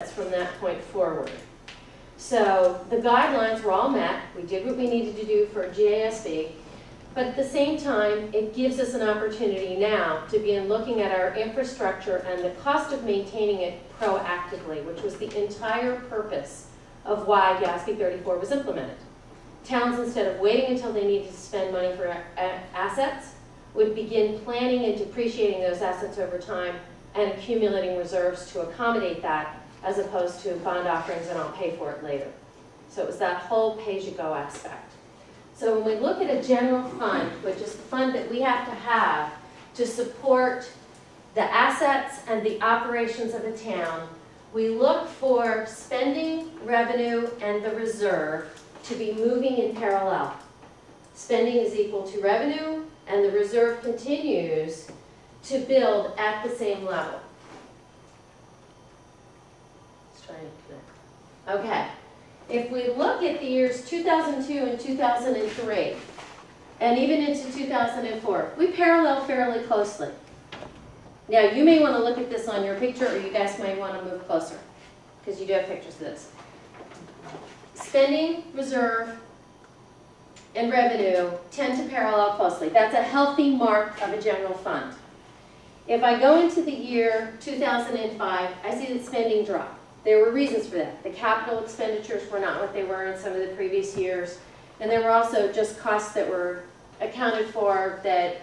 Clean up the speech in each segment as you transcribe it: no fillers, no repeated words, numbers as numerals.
from that point forward. So the guidelines were all met. We did what we needed to do for GASB. But at the same time, it gives us an opportunity now to begin looking at our infrastructure and the cost of maintaining it proactively, which was the entire purpose of why GASB 34 was implemented. Towns, instead of waiting until they needed to spend money for assets, would begin planning and depreciating those assets over time and accumulating reserves to accommodate that, as opposed to bond offerings and I'll pay for it later. So it was that whole pay-as-you-go aspect. So when we look at a general fund, which is the fund that we have to support the assets and the operations of a town, we look for spending, revenue, and the reserve to be moving in parallel. Spending is equal to revenue, and the reserve continues to build at the same level. Let's try and connect. Okay. If we look at the years 2002 and 2003, and even into 2004, we parallel fairly closely. Now, you may want to look at this on your picture, or you guys may want to move closer, because you do have pictures of this. Spending, reserve, and revenue tend to parallel closely. That's a healthy mark of a general fund. If I go into the year 2005, I see that spending dropped. There were reasons for that. The capital expenditures were not what they were in some of the previous years. And there were also just costs that were accounted for that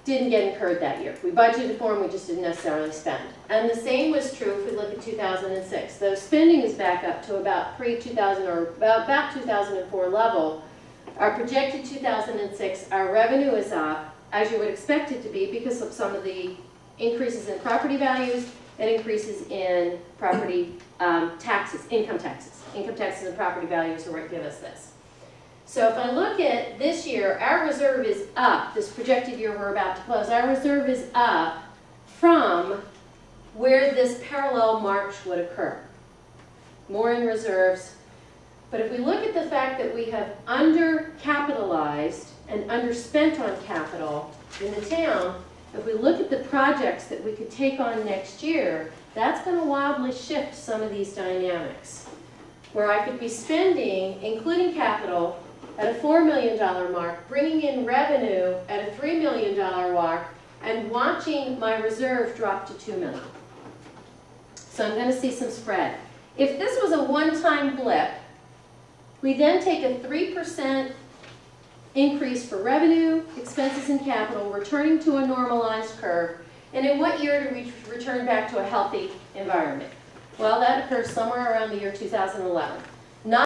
didn't get incurred that year. We budgeted for them, we just didn't necessarily spend. And the same was true if we look at 2006. Though spending is back up to about pre-2000 or about 2004 level, our projected 2006, our revenue is up, as you would expect it to be, because of some of the increases in property values and increases in property taxes, income taxes. Income taxes and property values are what give us this. So if I look at this year, our reserve is up. This projected year we're about to close, our reserve is up from where this parallel march would occur. More in reserves. But if we look at the fact that we have undercapitalized and underspent on capital in the town, if we look at the projects that we could take on next year, that's going to wildly shift some of these dynamics. Where I could be spending, including capital, at a $4 million mark, bringing in revenue at a $3 million mark, and watching my reserve drop to $2 million. So I'm going to see some spread. If this was a one-time blip, we then take a 3% increase for revenue, expenses, and capital, returning to a normalized curve. And in what year do we return back to a healthy environment? Well, that occurs somewhere around the year 2011.